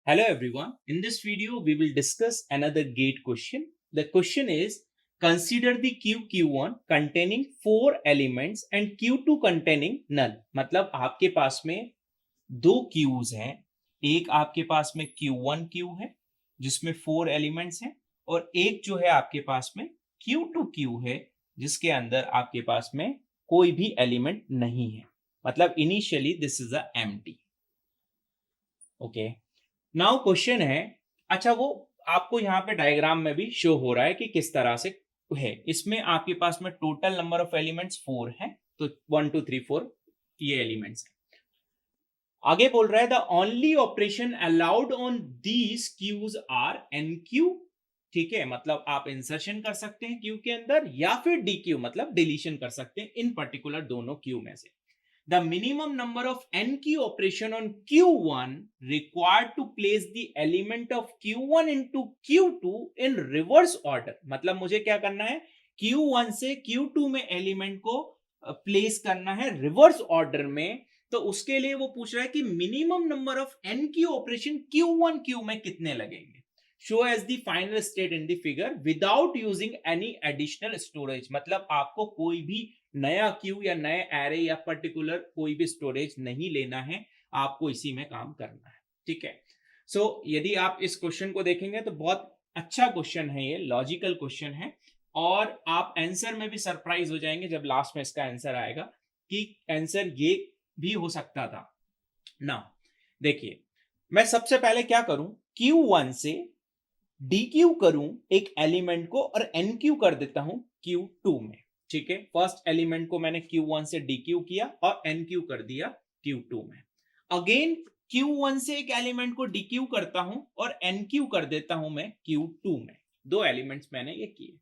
Hello everyone. In this video, we will discuss another gate question. The question is, consider the Q1 containing 4 elements and Q2 containing none. मतलब आपके पास में दो Qs हैं. एक आपके पास में Q1 Q है जिसमें 4 एलिमेंट्स हैं और एक जो है आपके पास में Q2 Q है जिसके अंदर आपके पास में कोई भी एलिमेंट नहीं है. मतलब initially this is a empty. Okay. Now question है, अच्छा वो आपको यहाँ पे डायग्राम में भी शो हो रहा है कि किस तरह से है. इसमें आपके पास में टोटल नंबर ऑफ एलिमेंट्स 4 है. तो 1 2 3 4 ये एलिमेंट्स हैं. आगे बोल रहा है the only operation allowed on these queues are enqueue. ठीक है, मतलब आप इंसर्शन कर सकते हैं क्यू के अंदर या फिर डी क्यू मतलब डिलीशन कर सकते हैं इन पर्टिकुलर दोनों क्यू में से. The minimum number of n key operation on Q1 required to place the element of Q1 into Q2 in reverse order. मतलब मुझे क्या करना है, Q1 से Q2 में एलिमेंट को प्लेस करना है रिवर्स ऑर्डर में. तो उसके लिए वो पूछ रहा है कि मिनिमम नंबर ऑफ n की ऑपरेशन Q1 Q में कितने लगेंगे. Show as the final state in the figure without using any additional storage. मतलब आपको कोई भी नया क्यू या नए एरे या पर्टिकुलर कोई भी स्टोरेज नहीं लेना है, आपको इसी में काम करना है. ठीक है. सो यदि आप इस क्वेश्चन को देखेंगे तो बहुत अच्छा क्वेश्चन है, ये लॉजिकल क्वेश्चन है और आप आंसर में भी सरप्राइज हो जाएंगे जब लास्ट में इसका आंसर आएगा कि आंसर ये भी हो सकता था ना. देखिए, मैं सबसे पहले क्या करूं, Q1 से DQ करूं एक एलिमेंट को और NQ कर देता हूं Q2 में. ठीक है, फर्स्ट एलिमेंट को मैंने Q1 से DQ किया और NQ कर दिया Q2 में. अगेन Q1 से एक एलिमेंट को DQ करता हूं और NQ कर देता हूं मैं Q2 में. दो एलिमेंट्स मैंने ये किए.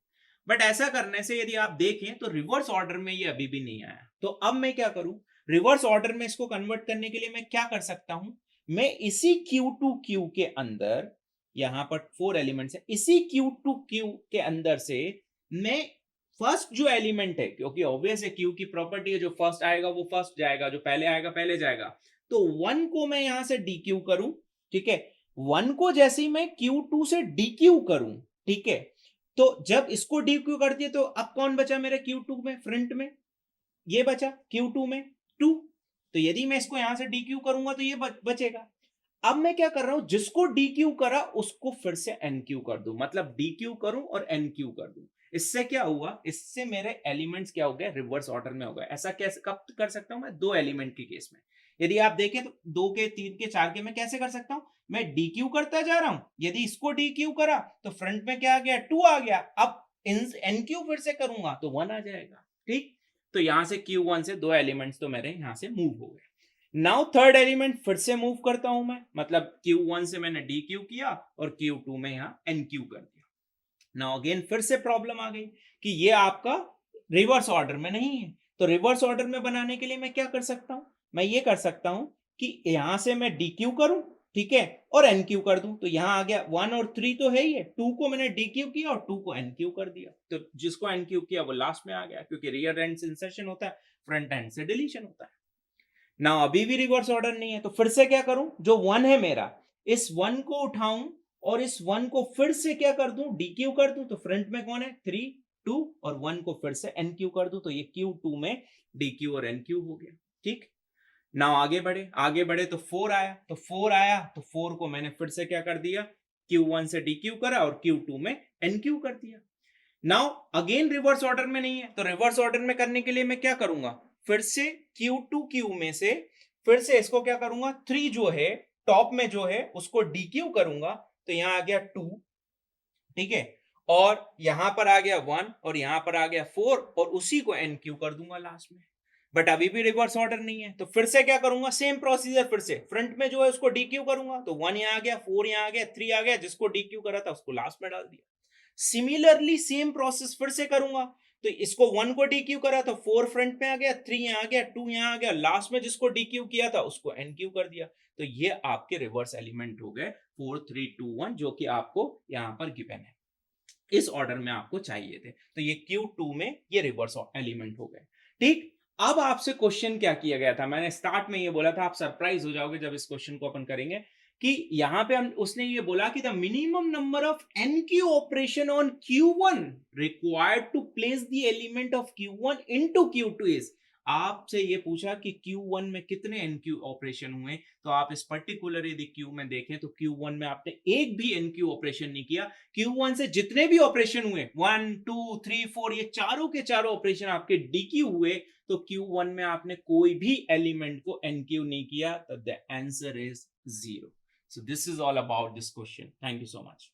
बट ऐसा करने से यदि आप देखें तो रिवर्स ऑर्डर में ये अभी भी नहीं आया. तो अब मैं क्या करूं, रिवर्स ऑर्डर में इसको कन्वर्ट करने के लिए मैं क्या कर सकता हूं, मैं इसी Q2Q के अंदर, यहां पर 4 एलिमेंट्स है, इसी Q2Q के अंदर से मैं फर्स्ट जो एलिमेंट है, क्योंकि ऑब्वियस है क्यू की प्रॉपर्टी है जो फर्स्ट आएगा वो फर्स्ट जाएगा, जो पहले आएगा पहले जाएगा. तो 1 को मैं यहां से DQ करूं. ठीक है, 1 को जैसे ही मैं Q2 से DQ करूं, ठीक है, तो जब इसको DQ कर दिया तो अब कौन बचा मेरे Q2 में, फ्रंट में ये बचा Q2 में 2. तो यदि मैं इसको यहां से DQ करूंगा तो ये बचेगा. अब मैं क्या कर रहा हूं, जिसको DQ करा उसको फिर से NQ कर दूं. मतलब DQ करूं और NQ कर दूं. इससे क्या हुआ, इससे मेरे एलिमेंट्स क्या हो गए, रिवर्स ऑर्डर में हो गए. ऐसा कैसे कब कर सकता हूं मैं, दो एलिमेंट के केस में. यदि आप देखें तो 2 के 3 के 4 के मैं कैसे कर सकता हूं, मैं DQ करता जा रहा हूं. यदि इसको DQ करा तो फ्रंट में क्या आ गया, 2 आ गया. अब NQ फिर से करूंगा तो 1 आ जाएगा. ठीक. तो यहां से Q1 से दो एलिमेंट्स तो मेरे यहां से मूव हो गए. नाउ थर्ड एलिमेंट फिर से मूव करता हूं मैं. मतलब Q1 से मैंने DQ किया और Q2 में यहां NQ कर दिया. नाउ अगेन फिर से प्रॉब्लम आ गई कि ये आपका रिवर्स ऑर्डर में नहीं है. तो रिवर्स ऑर्डर में बनाने के लिए मैं क्या कर सकता हूं, मैं ये कर सकता हूं कि यहां से मैं DQ करूं, ठीक है, और NQ कर दूं. तो यहां आ गया 1 और 3 तो है ही है, 2 को मैंने DQ किया और 2 को NQ कर दिया. तो जिसको NQ किया वो लास्ट में आ गया, क्योंकि रियर एंड से इंसर्शन होता है, फ्रंट एंड से डिलीशन होता है ना. अभी भी रिवर्स ऑर्डर नहीं है, तो फिर से क्या करूं, जो 1 है मेरा, इस 1 को उठाऊं और इस 1 को फिर से क्या कर दूं, DQ कर दूं. तो फ्रंट में कौन है, 3 2 और 1 को फिर से NQ कर दूं. तो ये Q2 में DQ और NQ हो गया. ठीक. ना आगे बढ़े तो 4 आया, तो 4 आया तो 4 को मैंने फिर से क्या कर दिया, Q1 से DQ करा और Q2 में NQ कर दिया. नाउ अगेन रिवर्स ऑर्डर में नहीं है, तो रिवर्स ऑर्डर में करने के लिए मैं क्या करूंगा, फिर से Q2Q में से फिर से इसको क्या करूंगा, 3 जो है टॉप में जो है उसको DQ करूंगा. तो यहां आ गया 2, ठीक है, और यहां पर आ गया 1 और यहां पर आ गया 4 और उसी को NQ कर दूंगा लास्ट में. बट अभी भी रिवर्स ऑर्डर नहीं है, तो फिर से क्या करूंगा, सेम प्रोसीजर. फिर से फ्रंट में जो है उसको DQ करूंगा. तो 1 यहां आ गया, 4 यहां आ गया, 3 आ गया, जिसको DQ करा था उसको लास्ट में डाल दिया. सिमिलरली सेम प्रोसेस फिर से करूंगा. तो इसको 1 को DQ करा तो 4 फ्रंट में आ गया, 3 यहां आ गया, 2 यहां आ गया, लास्ट में जिसको DQ किया था उसको NQ कर दिया. तो ये आपके रिवर्स एलिमेंट हो गए 4 3 2 1, जो कि आपको यहां पर गिवन है, इस ऑर्डर में आपको चाहिए थे. तो ये Q2 में ये रिवर्स एलिमेंट हो गए. ठीक. अब आपसे क्वेश्चन क्या किया गया था, मैंने स्टार्ट में ये बोला था, आप सरप्राइज हो जाओगे जब इस क्वेश्चन को अपन करेंगे, कि यहाँ पे हम उसने ये बोला कि the minimum number of NQ operation on Q1 required to place the element of Q1 into Q2 is, आपसे ये पूछा कि Q1 में कितने NQ ऑपरेशन हुए, तो आप इस पर्टिकुलर यदि Q में देखें तो Q1 में आपने एक भी NQ ऑपरेशन नहीं किया। Q1 से जितने भी ऑपरेशन हुए 1 2 3 4 ये चारों के चारों ऑपरेशन आपके DQ हुए, तो Q1 में आपने कोई भी एलिमेंट को NQ नहीं किया, तो the answer is 0. So this is all about this question. Thank you so much.